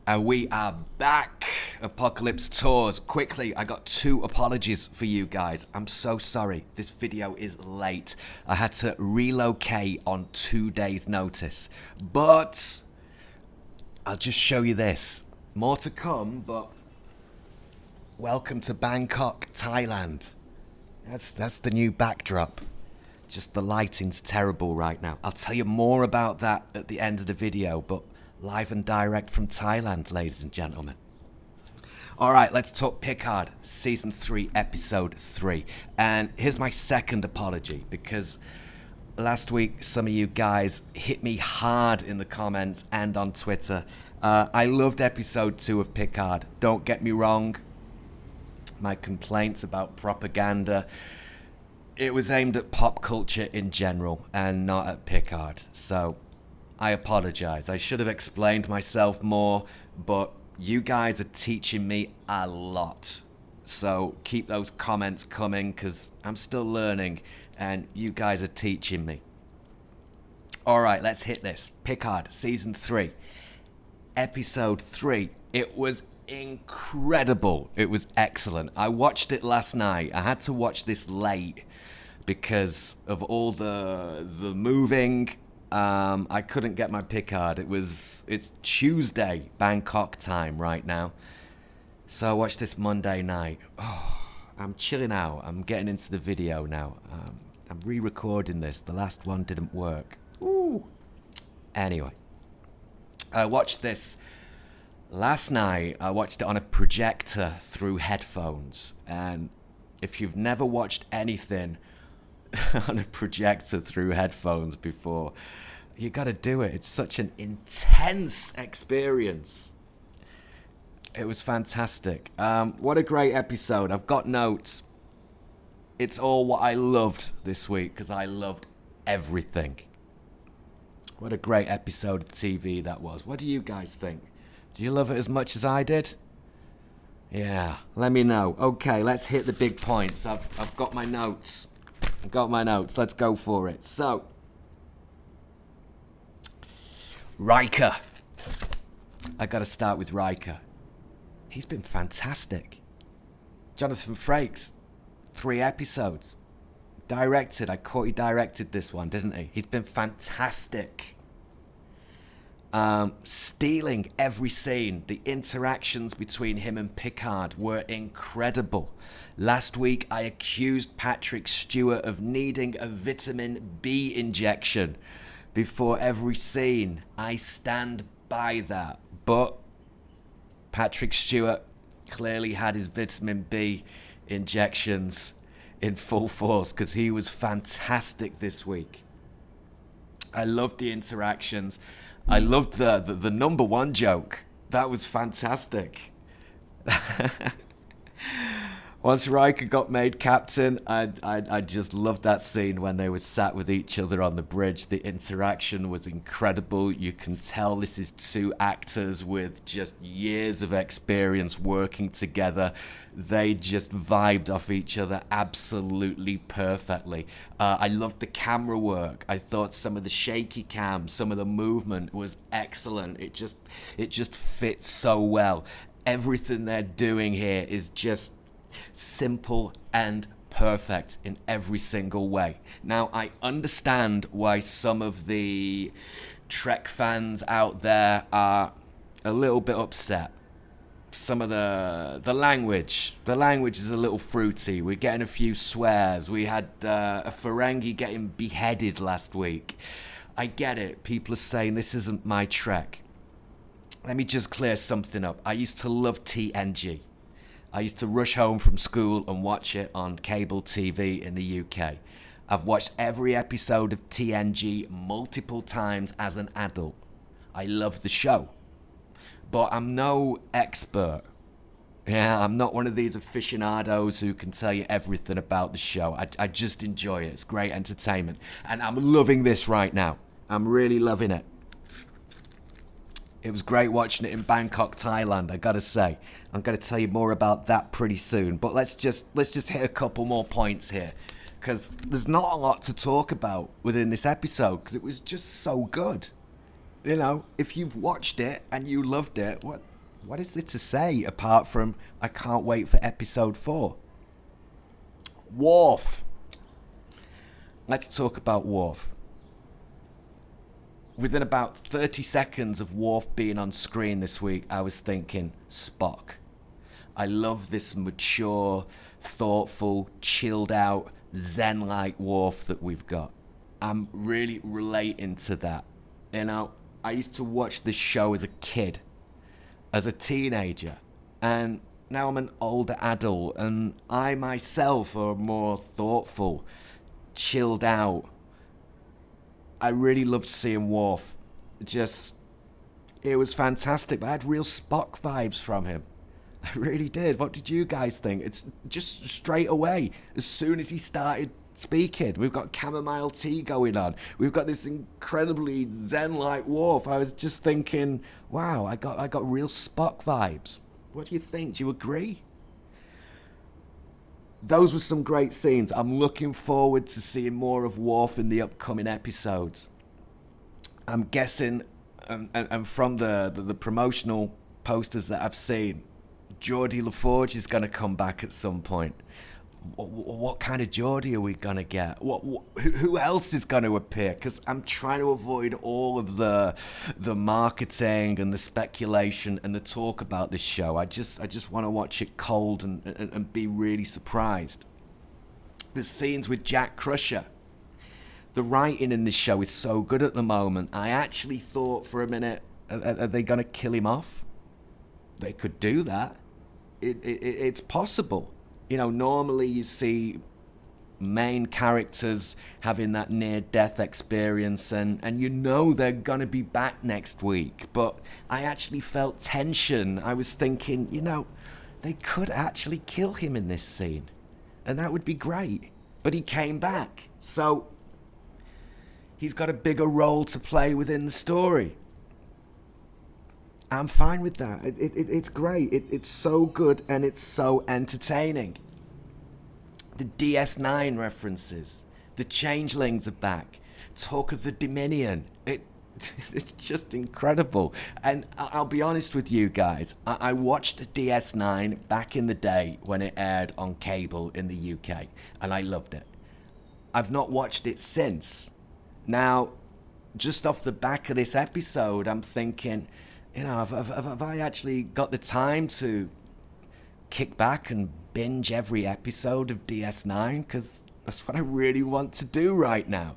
And we are back. Apocalypse Tours. Quickly, I got 2 apologies for you guys. I'm so sorry. This video is late. I had to relocate on 2 days' notice. But I'll just show you this. More to come, but welcome to Bangkok, Thailand. That's the new backdrop. Just the lighting's terrible right now. I'll tell you more about that at the end of the video, but live and direct from Thailand, ladies and gentlemen. All right, let's talk Picard, Season 3, Episode 3. And here's my second apology, because last week some of you guys hit me hard in the comments and on Twitter. I loved Episode 2 of Picard. Don't get me wrong. My complaints about propaganda, it was aimed at pop culture in general and not at Picard. So I apologize. I should have explained myself more, but you guys are teaching me a lot. So keep those comments coming, because I'm still learning and you guys are teaching me. All right, let's hit this. Picard, Season 3, Episode 3. It was incredible. It was excellent. I watched it last night. I had to watch this late because of all the moving. I couldn't get my Picard. It's Tuesday, Bangkok time right now. So I watched this Monday night. Oh, I'm chilling out. I'm getting into the video now. I'm re-recording this. The last one didn't work. Ooh. Anyway, I watched this last night. I watched it on a projector through headphones. And if you've never watched anything on a projector through headphones before, you gotta do it. It's such an intense experience. It was fantastic. What a great episode. I've got notes. It's all what I loved this week, because I loved everything. What a great episode of TV that was. What do you guys think? Do you love it as much as I did? Yeah, let me know. Okay, let's hit the big points. I've got my notes. Let's go for it. So, Riker. I gotta start with Riker. He's been fantastic. Jonathan Frakes, 3 episodes. I caught he directed this one, didn't he? He's been fantastic. Stealing every scene. The interactions between him and Picard were incredible. Last week I accused Patrick Stewart of needing a vitamin B injection before every scene. I stand by that. But Patrick Stewart clearly had his vitamin B injections in full force, because he was fantastic this week. I loved the interactions. I loved the number 1 joke. That was fantastic. Once Riker got made captain, I just loved that scene when they were sat with each other on the bridge. The interaction was incredible. You can tell this is 2 actors with just years of experience working together. They just vibed off each other absolutely perfectly. I loved the camera work. I thought some of the shaky cam, some of the movement was excellent. It just fits so well. Everything they're doing here is just simple and perfect in every single way. Now, I understand why some of the Trek fans out there are a little bit upset. Some of the language is a little fruity. We're getting a few swears. We had a Ferengi getting beheaded last week. I get it. People are saying this isn't my Trek. Let me just clear something up. I used to love TNG. I used to rush home from school and watch it on cable TV in the UK. I've watched every episode of TNG multiple times as an adult. I love the show. But I'm no expert. Yeah, I'm not one of these aficionados who can tell you everything about the show. I just enjoy it. It's great entertainment. And I'm loving this right now. I'm really loving it. It was great watching it in Bangkok, Thailand, I gotta say. I'm gonna tell you more about that pretty soon. But let's just hit a couple more points here, because there's not a lot to talk about within this episode, because it was just so good. You know, if you've watched it and you loved it, What is there to say apart from I can't wait for episode 4? Worf. Let's talk about Worf. Within about 30 seconds of Worf being on screen this week, I was thinking, Spock. I love this mature, thoughtful, chilled out, zen-like Worf that we've got. I'm really relating to that. You know, I used to watch this show as a kid, as a teenager, and now I'm an older adult, and I myself are more thoughtful, chilled out. I really loved seeing Worf. It was fantastic. I had real Spock vibes from him. I really did. What did you guys think? It's just straight away, as soon as he started speaking, we've got chamomile tea going on. We've got this incredibly zen-like Worf. I was just thinking, wow, I got real Spock vibes. What do you think? Do you agree? Those were some great scenes. I'm looking forward to seeing more of Worf in the upcoming episodes. I'm guessing, and from the promotional posters that I've seen, Geordie LaForge is going to come back at some point. What kind of Geordie are we going to get? Who else is going to appear? Because I'm trying to avoid all of the marketing and the speculation and the talk about this show. I just want to watch it cold and be really surprised. The scenes with Jack Crusher. The writing in this show is so good at the moment. I actually thought for a minute, are they going to kill him off? They could do that. It's possible. You know, normally you see main characters having that near-death experience and you know they're going to be back next week. But I actually felt tension. I was thinking, you know, they could actually kill him in this scene. And that would be great. But he came back. So he's got a bigger role to play within the story. I'm fine with that. It's great. It's so good and it's so entertaining. The DS9 references. The Changelings are back. Talk of the Dominion. It's just incredible. And I'll be honest with you guys. I watched DS9 back in the day when it aired on cable in the UK. And I loved it. I've not watched it since. Now, just off the back of this episode, I'm thinking, you know, have I actually got the time to kick back and binge every episode of DS9? Because that's what I really want to do right now.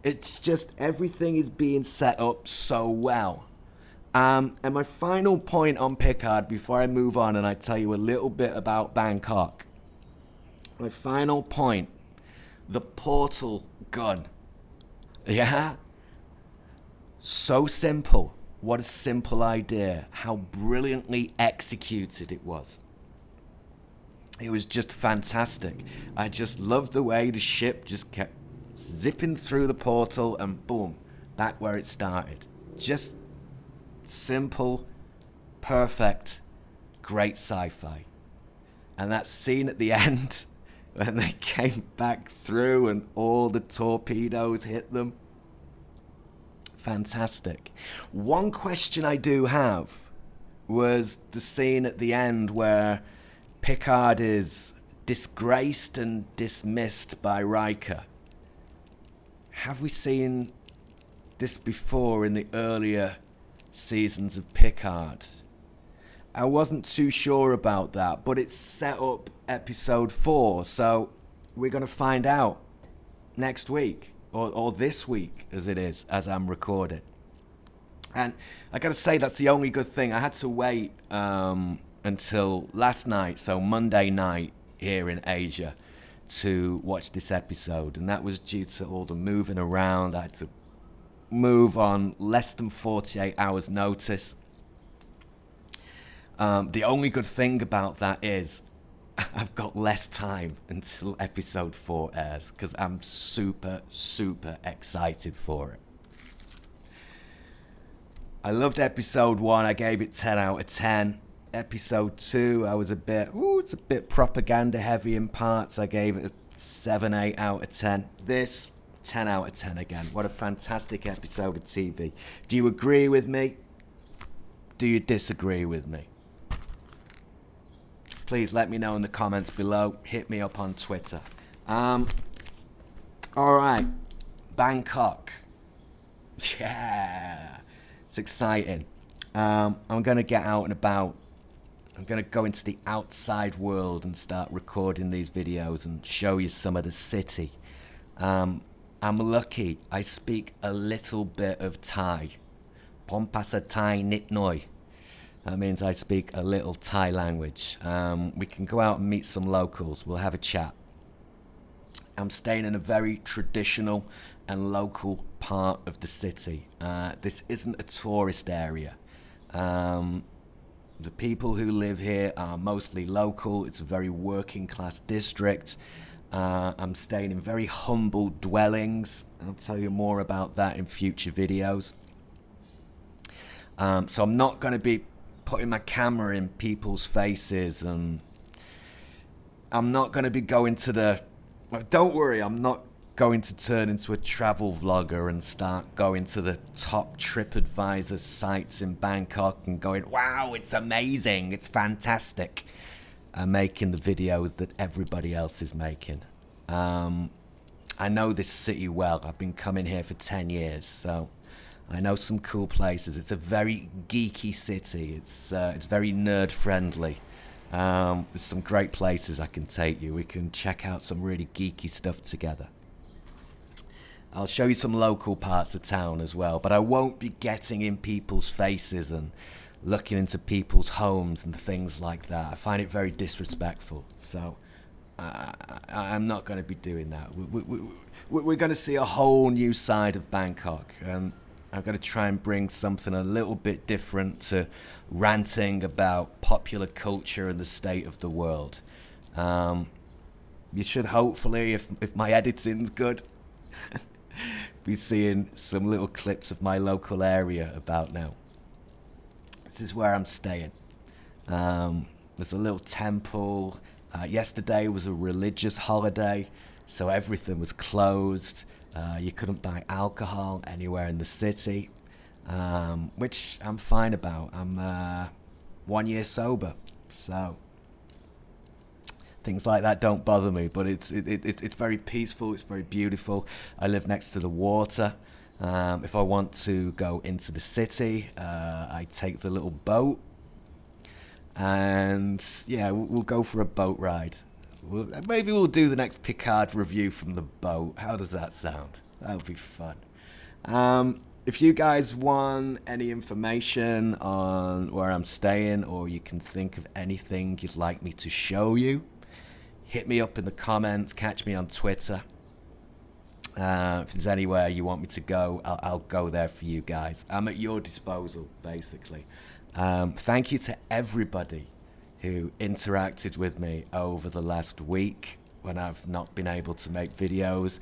It's just everything is being set up so well. And my final point on Picard before I move on and I tell you a little bit about Bangkok. My final point, the portal gun. Yeah? So simple. What a simple idea. How brilliantly executed it was. It was just fantastic. I just loved the way the ship just kept zipping through the portal and boom, back where it started. Just simple, perfect, great sci-fi. And that scene at the end when they came back through and all the torpedoes hit them. Fantastic. One question I do have was the scene at the end where Picard is disgraced and dismissed by Riker. Have we seen this before in the earlier seasons of Picard? I wasn't too sure about that, but it's set up episode 4, so we're going to find out next week. Or this week, as it is, as I'm recording. And I gotta say, that's the only good thing. I had to wait until last night, so Monday night here in Asia, to watch this episode. And that was due to all the moving around. I had to move on less than 48 hours notice. The only good thing about that is I've got less time until episode 4 airs because I'm super, super excited for it. I loved episode 1. I gave it 10 out of 10. Episode 2, I was it's a bit propaganda heavy in parts. I gave it a 7, 8 out of 10. This, 10 out of 10 again. What a fantastic episode of TV. Do you agree with me? Do you disagree with me? please let me know in the comments below. Hit me up on Twitter. All right, Bangkok. Yeah, it's exciting. I'm going to get out and about. I'm going to go into the outside world and start recording these videos and show you some of the city. I'm lucky. I speak a little bit of Thai. Pompasa Thai nit noi. That means I speak a little Thai language. We can go out and meet some locals. We'll have a chat. I'm staying in a very traditional and local part of the city. This isn't a tourist area. The people who live here are mostly local. It's a very working class district. I'm staying in very humble dwellings. I'll tell you more about that in future videos. So I'm not going to be putting my camera in people's faces, and I'm not going to be going to the... Don't worry, I'm not going to turn into a travel vlogger and start going to the top TripAdvisor sites in Bangkok and going, wow, it's amazing, it's fantastic. I'm making the videos that everybody else is making. I know this city well. I've been coming here for 10 years, so I know some cool places. It's a very geeky city. It's very nerd friendly. There's some great places I can take you. We can check out some really geeky stuff together. I'll show you some local parts of town as well, but I won't be getting in people's faces and looking into people's homes and things like that. I find it very disrespectful, so I'm not going to be doing that. We're going to see a whole new side of Bangkok. I'm going to try and bring something a little bit different to ranting about popular culture and the state of the world. You should hopefully, if my editing's good, be seeing some little clips of my local area about now. This is where I'm staying. There's a little temple. Yesterday was a religious holiday, so everything was closed. You couldn't buy alcohol anywhere in the city, which I'm fine about. I'm 1 year sober, so things like that don't bother me. But it's very peaceful. It's very beautiful. I live next to the water. If I want to go into the city, I take the little boat, and yeah, we'll go for a boat ride. Maybe we'll do the next Picard review from the boat. How does that sound? That would be fun. If you guys want any information on where I'm staying, or you can think of anything you'd like me to show you, hit me up in the comments, catch me on Twitter. If there's anywhere you want me to go, I'll go there for you guys. I'm at your disposal, basically. Thank you to everybody who interacted with me over the last week when I've not been able to make videos.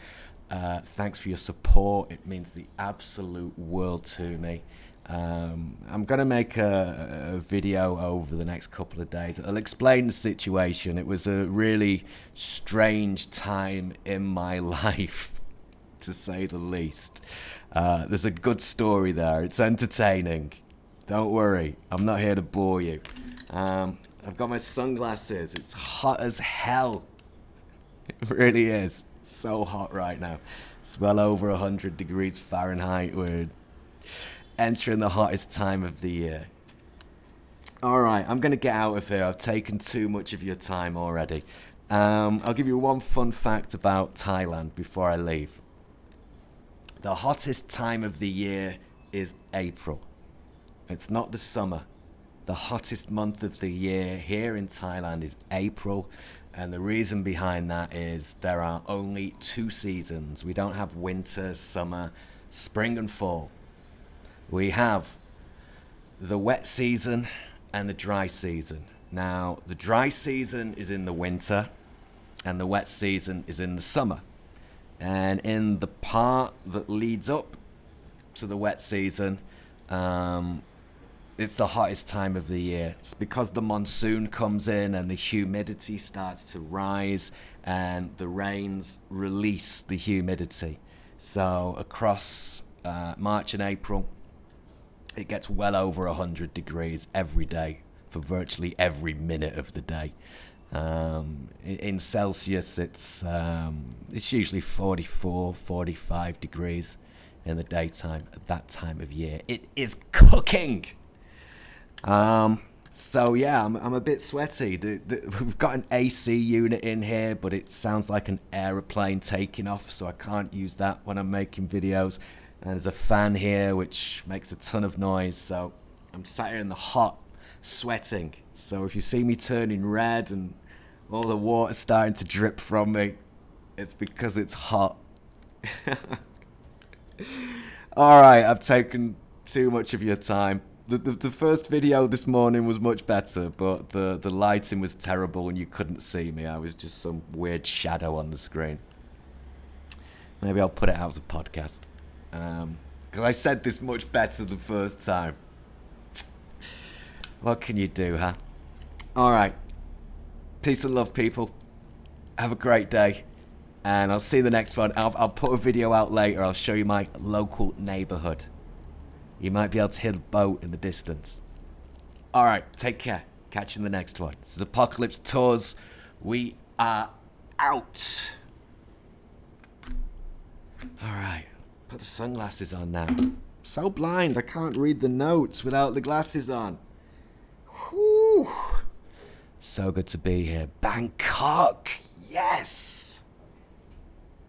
Thanks for your support. It means the absolute world to me. I'm going to make a video over the next couple of days. I'll explain the situation. It was a really strange time in my life, to say the least. There's a good story there. It's entertaining. Don't worry. I'm not here to bore you. I've got my sunglasses. It's hot as hell. It really is. It's so hot right now. It's well over 100 degrees Fahrenheit. We're entering the hottest time of the year. Alright, I'm going to get out of here. I've taken too much of your time already. I'll give you one fun fact about Thailand before I leave. The hottest time of the year is April. It's not the summer. The hottest month of the year here in Thailand is April, and the reason behind that is there are only 2 seasons. We don't have winter, summer, spring and fall. We have the wet season and the dry season. Now, the dry season is in the winter and the wet season is in the summer. And in the part that leads up to the wet season, it's the hottest time of the year. It's because the monsoon comes in and the humidity starts to rise and the rains release the humidity. So across March and April, it gets well over 100 degrees every day. for virtually every minute of the day. In Celsius, it's usually 44, 45 degrees in the daytime at that time of year. It is cooking. So yeah, I'm a bit sweaty. We've got an AC unit in here, but it sounds like an aeroplane taking off, so I can't use that when I'm making videos. And there's a fan here which makes a ton of noise, so I'm sat here in the hot, sweating. So if you see me turning red and all the water starting to drip from me, it's because it's hot. Alright, I've taken too much of your time. The first video this morning was much better, but the lighting was terrible and you couldn't see me. I was just some weird shadow on the screen. Maybe I'll put it out as a podcast. Because I said this much better the first time. What can you do, huh? Alright. Peace and love, people. Have a great day. And I'll see you in the next one. I'll put a video out later. I'll show you my local neighborhood. You might be able to hear the boat in the distance. Alright, take care. Catch you in the next one. This is Apocalypse Tours. We are out. Alright, put the sunglasses on now. So blind, I can't read the notes without the glasses on. Whew. So good to be here. Bangkok, yes.